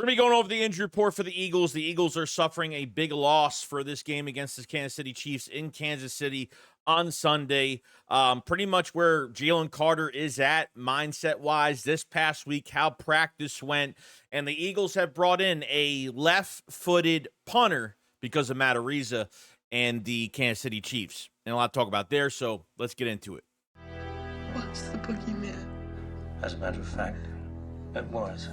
We're going to be going over the injury report for the Eagles. The Eagles are suffering a big loss for this game against the Kansas City Chiefs in Kansas City on Sunday. Pretty much where Jalen Carter is at mindset-wise this past week, how practice went. And the Eagles have brought in a left-footed punter because of Matt Ariza and the Kansas City Chiefs. And a lot to talk about there, so let's get into it. What's the boogeyman? As a matter of fact, it was.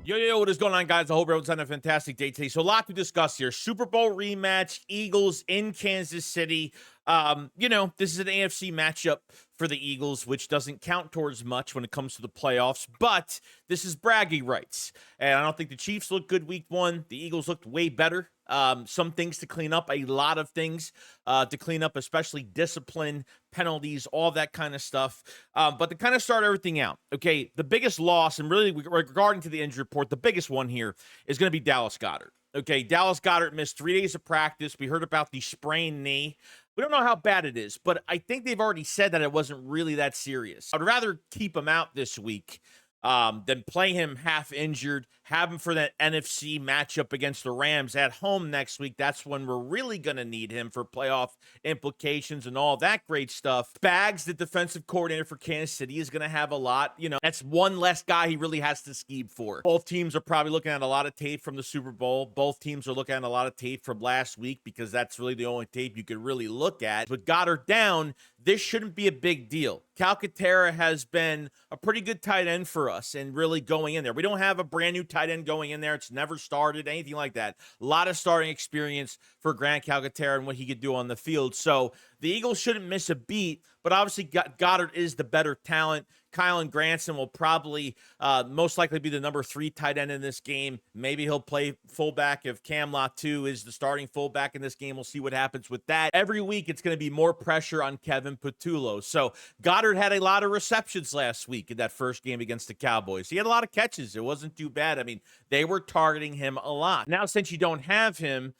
Yo, what is going on, guys? I hope everyone's having a fantastic day today. So a lot to discuss here. Super Bowl rematch, Eagles in Kansas City. This is an AFC matchup for the Eagles, which doesn't count towards much when it comes to the playoffs, but this is bragging rights. And I don't think the Chiefs looked good week one. The Eagles looked way better. Some things to clean up, a lot of things to clean up, especially discipline, penalties, all that kind of stuff. But to kind of start everything out, okay, the biggest loss, and really regarding to the injury report, the biggest one here is going to be Dallas Goedert. Okay, Dallas Goedert missed 3 days of practice. We heard about the sprained knee. We don't know how bad it is, but I think they've already said that it wasn't really that serious. I'd rather keep him out this week than play him half injured, have him for that NFC matchup against the Rams at home next week. That's when we're really going to need him for playoff implications and all that great stuff. Spags, the defensive coordinator for Kansas City, is going to have a lot. That's one less guy he really has to scheme for. Both teams are probably looking at a lot of tape from the Super Bowl. Both teams are looking at a lot of tape from last week because that's really the only tape you could really look at. With Goddard down, this shouldn't be a big deal. Calcaterra has been a pretty good tight end for us and really going in there. We don't have a brand new tight end going in there. It's never started, anything like that. A lot of starting experience for Grant Calcaterra and what he could do on the field. So the Eagles shouldn't miss a beat, but obviously Goddard is the better talent. Kylen Granson will probably most likely be the number 3 tight end in this game. Maybe he'll play fullback if Cam Latu is the starting fullback in this game. We'll see what happens with that. Every week, it's going to be more pressure on Kevin PATULLO'S. So Goddard had a lot of receptions last week in that first game against the Cowboys. He had a lot of catches. It wasn't too bad. I mean, they were targeting him a lot. Now, since you don't have him,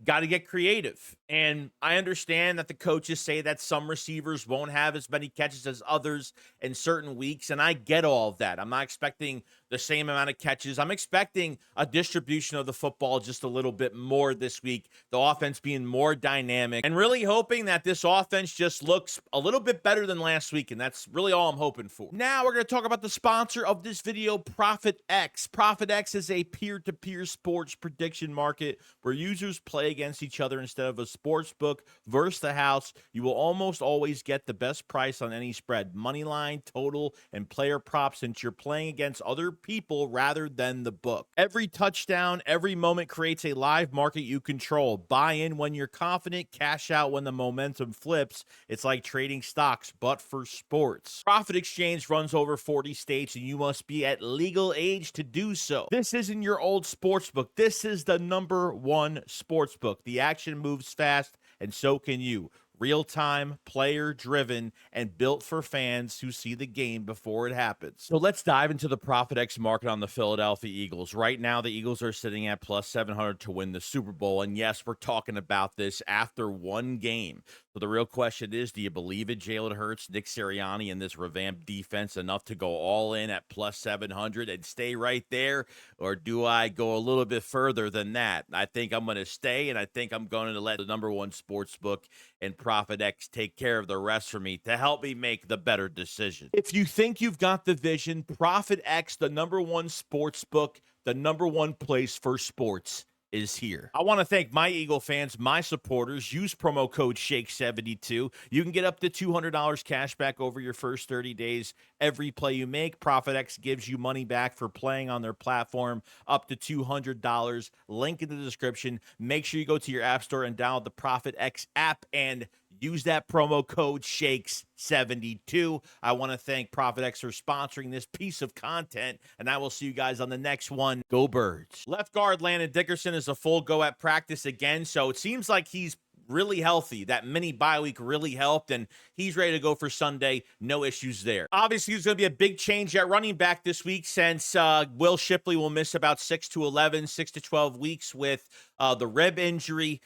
got to get creative. And I understand that the coaches say that some receivers won't have as many catches as others in certain weeks, and I get all of that. I'm not expecting the same amount of catches. I'm expecting a distribution of the football just a little bit more this week, the offense being more dynamic, and really hoping that this offense just looks a little bit better than last week, and that's really all I'm hoping for. Now we're going to talk about the sponsor of this video, ProfitX. ProfitX is a peer-to-peer sports prediction market where users play against each other instead of a sports book versus the house. You will almost always get the best price on any spread, money line, total, and player props, since you're playing against other people rather than the book. Every touchdown, every moment creates a live market you control. Buy in when you're confident, cash out when the momentum flips. It's like trading stocks, but for sports. Profit Exchange runs over 40 states, and you must be at legal age to do so. This isn't your old sports book. This is the #1 sports book. The action moves fast, and so can you. Real-time, player-driven, and built for fans who see the game before it happens. So let's dive into the ProfitX market on the Philadelphia Eagles. Right now, the Eagles are sitting at plus 700 to win the Super Bowl. And yes, we're talking about this after one game. So the real question is, do you believe in Jalen Hurts, Nick Sirianni, and this revamped defense enough to go all in at plus 700 and stay right there? Or do I go a little bit further than that? I think I'm going to stay, and I think I'm going to let the #1 sports book and ProfitX take care of the rest for me to help me make the better decision. If you think you've got the vision, ProfitX, the #1 sports book, the #1 place for sports, is here. I want to thank my Eagle fans, my supporters. Use promo code SHAKE72. You can get up to $200 cash back over your first 30 days. Every play you make, ProfitX gives you money back for playing on their platform, up to $200. Link in the description. Make sure you go to your app store and download the ProfitX app and use that promo code SHAKES72. I want to thank ProfitX for sponsoring this piece of content, and I will see you guys on the next one. Go Birds. Left guard Ryland Dickerson is a full go at practice again, so it seems like he's really healthy. That mini bye week really helped, and he's ready to go for Sunday. No issues there. Obviously, there's going to be a big change at running back this week since Will Shipley will miss about 6 to 12 weeks with the rib injury,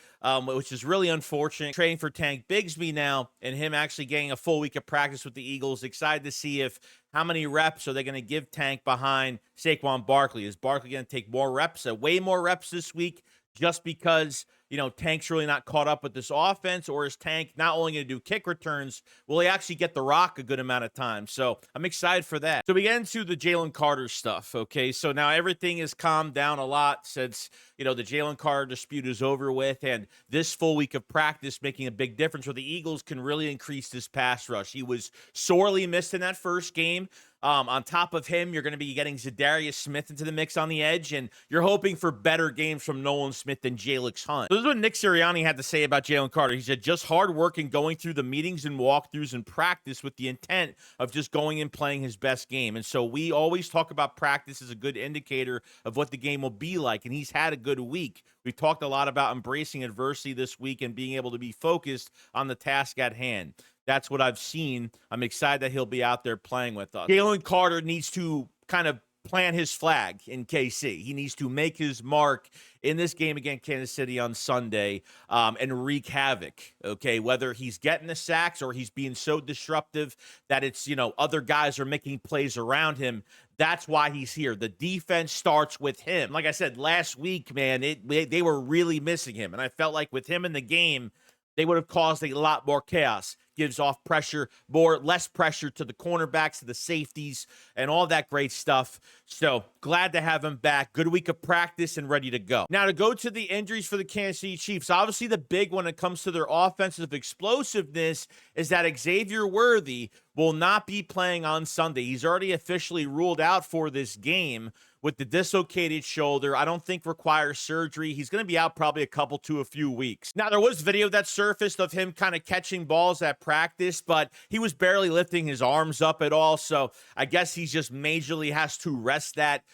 which is really unfortunate. Trading for Tank Bigsby now, and him actually getting a full week of practice with the Eagles. Excited to see how many reps are they going to give Tank behind Saquon Barkley. Is Barkley going to take more reps, way more reps this week, just because, you know, Tank's really not caught up with this offense? Or is Tank not only going to do kick returns, will he actually get the rock a good amount of time? So I'm excited for that. So we get into the Jalen Carter stuff, okay? So now everything has calmed down a lot since, you know, the Jalen Carter dispute is over with, and this full week of practice making a big difference where the Eagles can really increase this pass rush. He was sorely missed in that first game. On top of him, you're going to be getting Zadarius Smith into the mix on the edge, and you're hoping for better games from Nolan Smith than Jalix Hunt. So this is what Nick Sirianni had to say about Jalen Carter. He said, just hard work and going through the meetings and walkthroughs and practice with the intent of just going and playing his best game. And so we always talk about practice as a good indicator of what the game will be like, and he's had a good week. We've talked a lot about embracing adversity this week and being able to be focused on the task at hand. That's what I've seen. I'm excited that he'll be out there playing with us. Jalen Carter needs to kind of plant his flag in KC. He needs to make his mark in this game against Kansas City on Sunday and wreak havoc, okay? Whether he's getting the sacks or he's being so disruptive that it's, you know, other guys are making plays around him. That's why he's here. The defense starts with him. Like I said, last week, man, they were really missing him. And I felt like with him in the game, they would have caused a lot more chaos. Gives off pressure, less pressure to the cornerbacks, to the safeties, and all that great stuff. So glad to have him back. Good week of practice and ready to go. Now to go to the injuries for the Kansas City Chiefs. Obviously the big one when it comes to their offensive explosiveness is that Xavier Worthy will not be playing on Sunday. He's already officially ruled out for this game with the dislocated shoulder. I don't think requires surgery. He's going to be out probably a few weeks. Now, there was video that surfaced of him kind of catching balls at practice, but he was barely lifting his arms up at all. So I guess he's just majorly has to rest that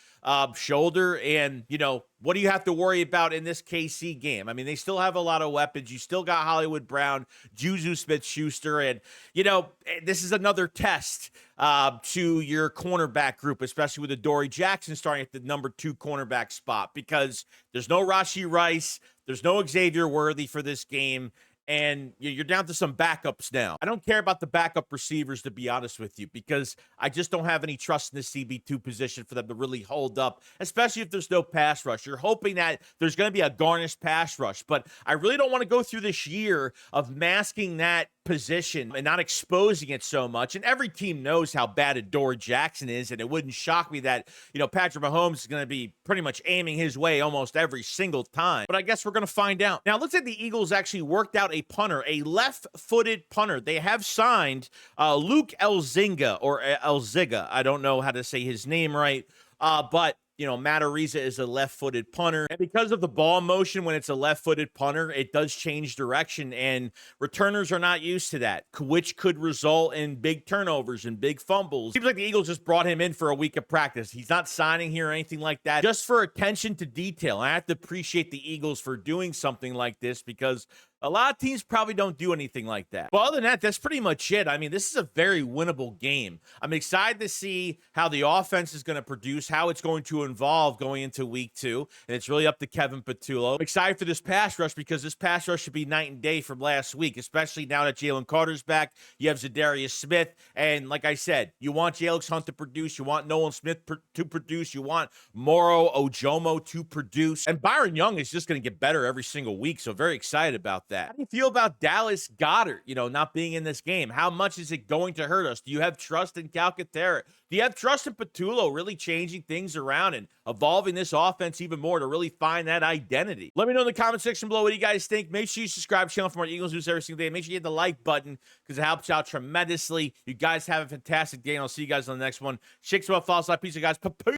shoulder. And, you know, what do you have to worry about in this KC game? I mean, they still have a lot of weapons. You still got Hollywood Brown, Juju Smith-Schuster, and, you know, this is another test to your cornerback group, especially with Adoree Jackson starting at the number 2 cornerback spot, because there's no Rashee Rice, there's no Xavier Worthy for this game, and you're down to some backups now. I don't care about the backup receivers, to be honest with you, because I just don't have any trust in the CB2 position for them to really hold up, especially if there's no pass rush. You're hoping that there's going to be a garnished pass rush, but I really don't want to go through this year of masking that position and not exposing it so much. And every team knows how bad Adoree Jackson is, and it wouldn't shock me that, you know, Patrick Mahomes is going to be pretty much aiming his way almost every single time. But I guess we're going to find out. Now, it looks like the Eagles actually worked out a punter, a left-footed punter. They have signed Luke Elzinga, or Elziga. I don't know how to say his name right, but you know, Matt Ariza is a left-footed punter. And because of the ball motion, when it's a left-footed punter, it does change direction, and returners are not used to that, which could result in big turnovers and big fumbles. Seems like the Eagles just brought him in for a week of practice. He's not signing here or anything like that, just for attention to detail. I have to appreciate the Eagles for doing something like this, because a lot of teams probably don't do anything like that. But other than that, that's pretty much it. I mean, this is a very winnable game. I'm excited to see how the offense is going to produce, how it's going to evolve going into week 2. And it's really up to Kevin Patullo. I'm excited for this pass rush, because this pass rush should be night and day from last week, especially now that Jalen Carter's back. You have Zadarius Smith. And like I said, you want Jalix Hunt to produce. You want Nolan Smith to produce. You want Moro Ojomo to produce. And Byron Young is just going to get better every single week. So very excited about that. How do you feel about Dallas Goedert, you know, not being in this game? How much is it going to hurt us? Do you have trust in Calcaterra? Do you have trust in Patullo really changing things around and evolving this offense even more to really find that identity? Let me know in the comment section below what you guys think. Make sure you subscribe to the channel for more Eagles news every single day. Make sure you hit the like button, because it helps out tremendously. You guys have a fantastic day, and I'll see you guys on the next one. Shakes well, false, peace, you guys.